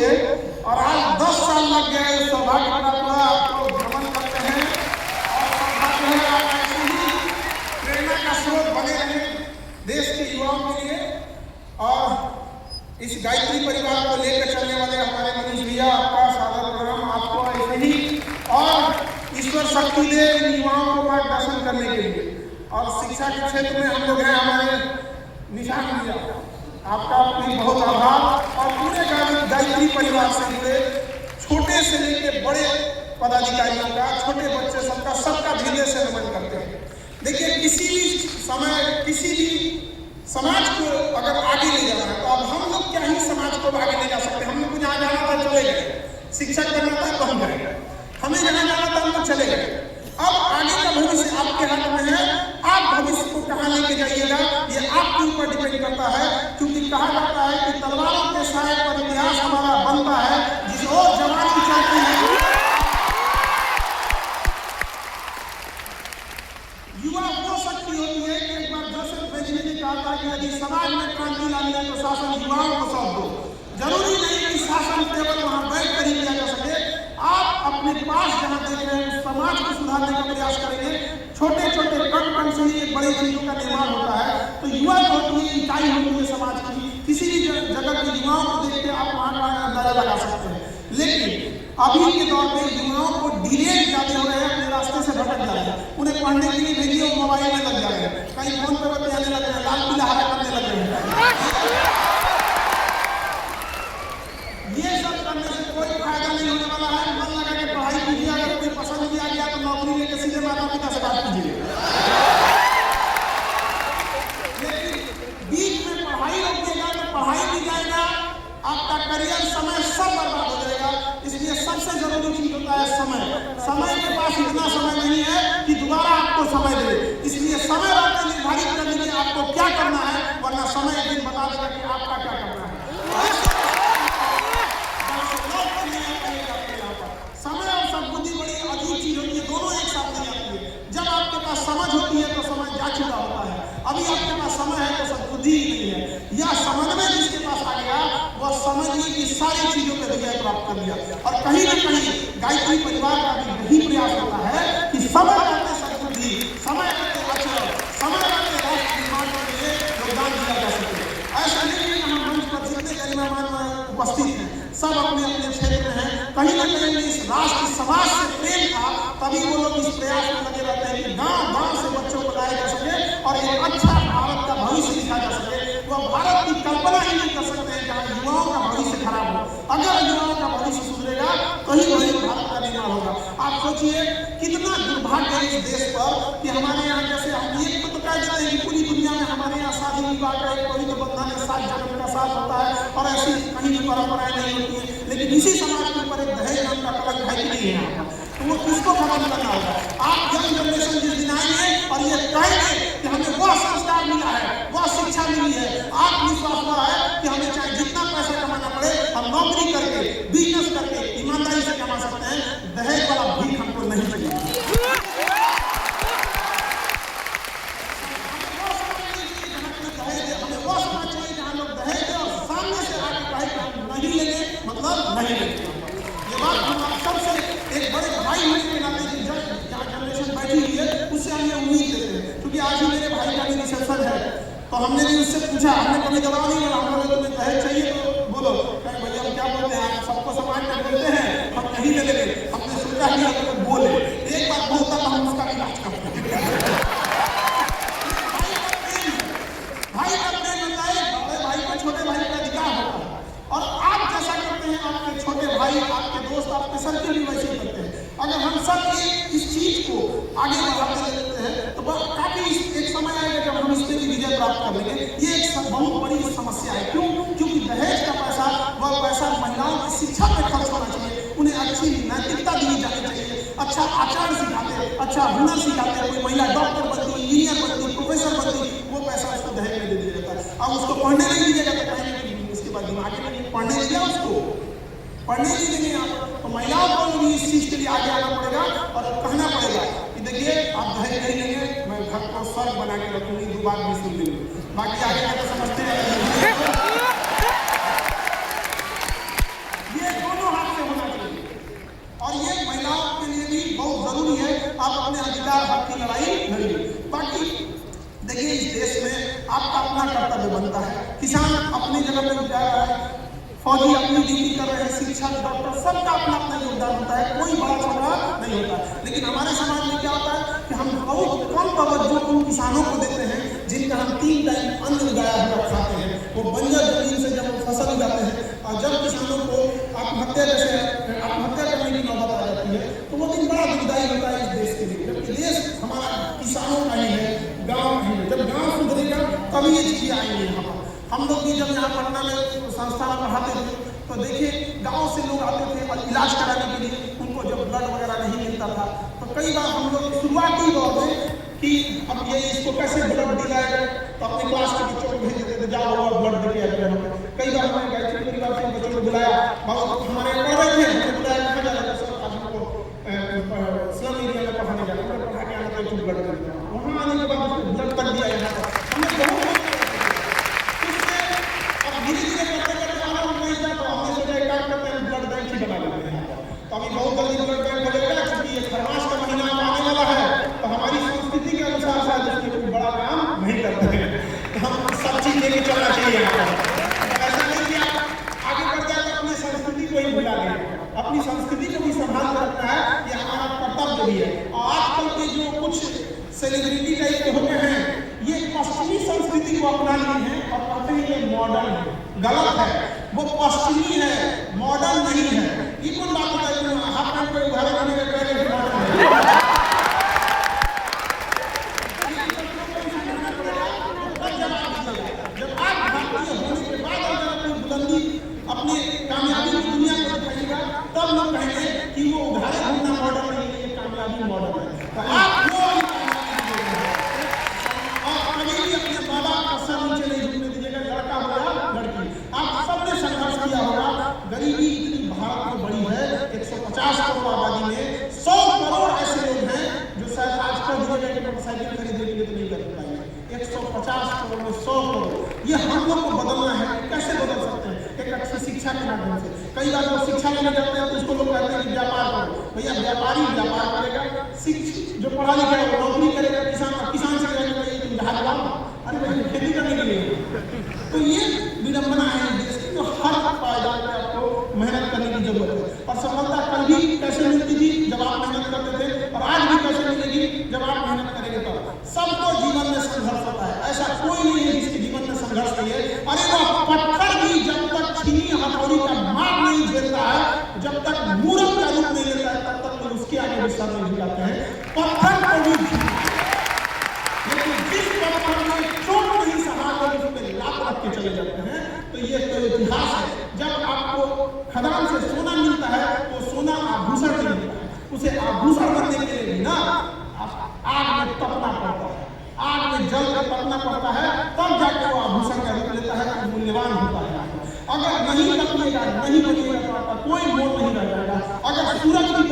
से, और आज 10 साल लग गए सौभाग्य प्राप्त हुआ, आपको भ्रमण करते हैं और सौभाग्य है आप ऐसे ही प्रेरणा का स्रोत बने रहे देश के युवाओं के लिए। और इस गायत्री परिवार को लेकर चलने वाले हमारे मनीष भैया, आपका सादर प्रणाम, आपको ऐसे ही और ईश्वर शक्ति दे इन युवाओं को मार्गदर्शन करने के लिए। और शिक्षा के क्षेत्र में हम लोग हैं, हमारे निशान भैया, आपका भी बहुत आभार। और पूरे गायत्री परिवार से जुड़े छोटे से लेके बड़े पदाधिकारियों का, छोटे बच्चे सबका हृदय से नमन करते हैं। देखिए, किसी भी समय किसी भी समाज को अगर आगे ले जाना है तो अब हम लोग क्या ही समाज को आगे ले जा सकते हैं। हम लोग को जहाँ जाना था चले गए, शिक्षा करना था तो हम गए, हमें जहाँ जाना था हम लोग चले गए। अब आगे का भविष्य आपके हाथ में है, आप भविष्य को कहाँ लेके जाइएगा ये आपके ऊपर डिपेंड करता है। क्योंकि कहा जाता है कि तलवारों के साए पर इतिहास हमारा बनता है, जिस ओर जवानी चलती है युवा वो शक्ति होती है कि एक बार जोसेफ बेंजामिन ने कहा था कि यदि समाज में क्रांति लानी है तो शासन युवाओं को सौंप दो। जरूरी नहीं कि शासन केवल वहां बैठ कर ही किया जा सके, आप अपने पास जहां देख रहे हैं समाज को सुधारने का प्रयास करेंगे। छोटे छोटे कण से ही एक बड़ी चीजों का निर्माण होता है। तो युवा जो होती है इकाई होती है समाज की। किसी भी जगह के युवाओं को देख के आप वहां का अंदाजा लगा सकते हैं। लेकिन अभी के दौर में युवाओं को डिलेट ज्यादा हो रहे हैं, अपने रास्ते से भटक जा रहे हैं। उन्हें पढ़ने के लिए भेजिए, मोबाइल में लग जा रहे हैं, कहीं फोन पे बतियाने लग रहे हैं, लाल पीला हरा करने लग रहे हैं। ये सब करने से कोई फायदा नहीं होने वाला है। मन लगा के पढ़ाई कीजिए, अगर कोई पसंद किया गया तो नौकरी लेके सीधे माता पिता से बात कीजिए। लेकिन बीच में पढ़ाई रोकिएगा तो पढ़ाई भी जाएगा, आपका करियर, समय सब बर्बाद हो जाएगा। इसलिए सबसे जरूरी चीज होता है समय। समय के पास इतना समय नहीं है कि दोबारा आपको समय दे, इसलिए समय आपको निर्धारित कर लीजिए आपको क्या करना है, वरना समय एक दिन बता देगा कि आपका क्या करना है। समय और सद्बुद्धि बड़ी अजीब चीज होती है, दोनों एक साथ नहीं आती है। जब आपके पास समझ होती है तो समय जा चुका होता है, अभी आपके पास समय है तो सद्बुद्धि ही नहीं है। या समन्वय जिसके पास आ गया वह समझिए कि सारी चीजों पे विजय प्राप्त कर लिया। और कहीं ना कहीं गायत्री परिवार का भी यही प्रयास होता है कि समय रहते सद्बुद्धि, समय रहते आचरण, समय रहते राष्ट्र निर्माण के लिए योगदान दिया जा सके। ऐसा नहीं है हम मंच पर जितने गरिमामान उपस्थित हैं सब अपने अपने क्षेत्र में हैं। कहीं ना कहीं इस राष्ट्र समाज से प्रेम था, तभी वो लोग इस प्रयास में लगे रहते हैं कि गांव गांव से बच्चों को लाया जा सके और एक अच्छा भारत का भविष्य दिखा जा सके। वह भारत की कल्पना ही नहीं कर सकते हैं जहाँ युवाओं का भविष्य खराब हो। अगर युवाओं का भविष्य सुधरेगा तो ही वही भारत का निर्माण होगा। आप सोचिए कितना दुर्भाग्य है इस देश पर कि हमारे यहाँ जैसे हम ये तो कह देते हैं कि पूरी दुनिया में हमारे यहाँ शादी विवाह का एक पवित्र बंधन है, 7 जन्म का साथ होता है और ऐसी कहीं भी परंपराएं नहीं होती है। लेकिन इसी समाज के ऊपर एक दहेज नाम का कलंक है कि नहीं है, तो वो किसको खत्म करना होगा? आप यंग जनरेशन जिस दिन आएंगे और ये कहेंगे कि हमें वह संस्कार मिला है, वह शिक्षा मिली है, आत्मविश्वास हुआ है कि हमें चाहे जितना पैसा कमाना पड़े हम नौकरी करके, बिजनेस करके ईमानदारी से कमा सकते हैं, दहेज वाला भीख हमको नहीं चाहिए। नहीं लेते। ये बात हम आप सबसे एक बड़े भाई होने के नाते जहाँ जनरेशन बैठी हुई है उससे हम ये उम्मीद देते हैं। क्योंकि आज ही मेरे भाई का भी रिसेप्शन है तो हमने भी उससे पूछा, हमने कभी दबाव नहीं करा, हम लोग तुम्हें दहेज चाहिए तो बोलो। भैया हम क्या बोलते हैं, आप सबको समान में बोलते हैं, हम नहीं ले लेंगे। हमने सोचा कि आप बोले एक बार बोलता तो हम उसका इलाज करते हैं। भाई का प्रेम होता है, बड़े भाई को छोटे भाई का अधिकार होता है। और आप जैसा करते हैं आपके छोटे भाई, आपके दोस्त, आपके सर्किल भी वैसे ही करते हैं। अगर हम सब इस चीज को आगे बढ़ाते रहते हैं तो काफी एक समय आएगा जब हम इस पर विजय प्राप्त कर लेंगे। ये एक बहुत बड़ी समस्या है। क्यों? क्योंकि दहेज का पैसा, वह पैसा महिलाओं की शिक्षा पे खर्च होना चाहिए, उन्हें अच्छी नैतिकता दी जानी चाहिए, अच्छा आचरण सिखाते, अच्छा हुनर सिखाते। कोई महिला डॉक्टर बनती, इंजीनियर बनती, प्रोफेसर बनती, वो पैसा उसको दहेज में दे दिया जाता है। अब उसको पढ़ने नहीं दीजिएगा तो पढ़ने दिमाग में पढ़ने दिया, उसको पढ़ने नहीं देंगे आप, तो महिलाओं को भी इस चीज के लिए आगे आना पड़ेगा और कहना पड़ेगा कि देखिए आप दहेज नहीं लेंगे, मैं घर को स्वर्ग बना के रखूंगी, 2 बात भी सुन लेंगे, बाकी आगे आगे समझते हैं। की लड़ाई लड़ी। बाकी देखिए इस देश में आपका अपना कर्तव्य बनता है, किसान अपनी जगह पे जा रहा है, फौजी अपनी ड्यूटी कर रहे हैं, शिक्षक डॉक्टर सबका अपना अपना योगदान होता है, कोई बड़ा छोटा नहीं होता। लेकिन हमारे समाज में क्या होता है कि हम बहुत कम तवज्जो उन किसानों को देते हैं जिनका हम 3 टाइम अन्न उगाया हुआ खाते हैं। वो बंजर जमीन से जब फसल उगाते हैं और जब किसानों को आत्महत्या करने की नौबत आ जाती है तो वो दिन बड़ा दुखदायी होता है इस देश के लिए। जबकि देश हमारा किसानों का ही है, गाँव ही है। जब गाँव सुधरेगा तभी ये चीजें आएंगी यहाँ पर। हम लोग भी जब यहाँ पटना में संस्था में पढ़ाते थे तो देखिए गांव से लोग आते थे और इलाज कराने के लिए, उनको जब ब्लड वगैरह नहीं मिलता था तो कई बार हम लोग शुरुआती दौर में कि अब ये इसको कैसे ब्लड दिलाया जाए तो अपने क्लास के बच्चों को भेज देते थे, जाओ वो ब्लड दे के आए। कई बार हमने गायत्री परिवार के बच्चों को बुलाया, बहुत हमारे पढ़ रहे थे, हमने बुलाया कहाँ जा रहा था सर, आज हमको स्लम एरिया में पढ़ाने जाना, हमने पढ़ा के आना तो ब्लड कर दिया। वहाँ आने के बाद ब्लड तक दिया यहाँ पर हमने बहुत धीरे-धीरे करते आना नहीं जाता तो हमने सोचा एक काम करते हैं ब्लड बैंक ही बना लेते हैं। तो अभी बहुत जल्दी ब्लड बैंक बनेगा क्योंकि ये खरमास का महीना आने वाला है तो हमारी संस्कृति के अनुसार शायद इसमें कोई बड़ा काम नहीं करते हैं तो हम सब चीज लेके चलना चाहिए यहाँ पर। ऐसा नहीं कि आप आगे बढ़ जाए तो अपनी संस्कृति को ही भुला दें, अपनी संस्कृति को भी संभाल कर रखना है, ये हमारा कर्तव्य भी है। और आजकल के जो कुछ सेलिब्रिटी टाइप के होते हैं ये पश्चिमी संस्कृति को अपना लिए हैं और कहते हैं ये मॉडर्न है। गलत है, वो पश्चिमी है, मॉडर्न नहीं है। ये कौन बात होता है हाथ में कोई उधारे करने के पहले मॉडर्न है। जब आप भारतीय होने के बाद अगर अपनी बुलंदी अपनी कामयाबी की दुनिया को दिखाएगा तब लोग कहेंगे कि वो उधारे घूमना मॉडर्न नहीं है, ये कामयाबी मॉडर्न है। तो आप गरीबी इतनी भारत में बड़ी है, 150 करोड़ आबादी में 100 करोड़ ऐसे लोग हैं जो शायद आज कल मोटरसाइकिल खरीदने के लिए तो नहीं कर पाएंगे। 150 करोड़ में 100 करोड़, ये हम लोग को बदलना है। कैसे बदल सकते हैं? एक अच्छी शिक्षा के माध्यम से। कई बार लोग शिक्षा लेने जाते हैं तो उसको लोग कहते हैं कि व्यापार करो। भैया व्यापारी व्यापार करेगा, जो पढ़ा लिखा है वो नौकरी करेगा, किसान से करेगा ये तुम जहाज लाओ, अरे भाई खेती करने के लिए। तो ये विडंबना है देश की, जो हर पायदान पे आपको मेहनत करने की जरूरत है। और सफलता कल भी कैसे मिलती थी जब आप मेहनत करते थे, और आज भी कैसे मिलेगी जब आप मेहनत करेंगे तब। सबको जीवन में संघर्ष होता है, ऐसा कोई नहीं है जिसके जीवन में संघर्ष नहीं है। अरे वो पत्थर भी जब तक छीनी हथौड़ी का मार नहीं झेलता है, जब तक मूर्ख का रूप नहीं लेता है, तब तक उसके आगे भी सर नहीं झुकाते हैं। पत्थर को भी, लेकिन जिस पत्थर में चोट नहीं सहा कर उस पर लात रख के चले जाते हैं, तो ये तो इतिहास है। जब आपको खदान से सोना मिलता है तो सोना आभूषण नहीं मिलता है, उसे आभूषण बनने के लिए ना आग में तपना पड़ता है, आग में जल कर तपना पड़ता है, तब जाके वो आभूषण का रूप लेता है, तो मूल्यवान होता है। अगर नहीं तपनेगा, नहीं बनेगा तो आपका कोई मोल नहीं रह जाएगा। अगर सूरज की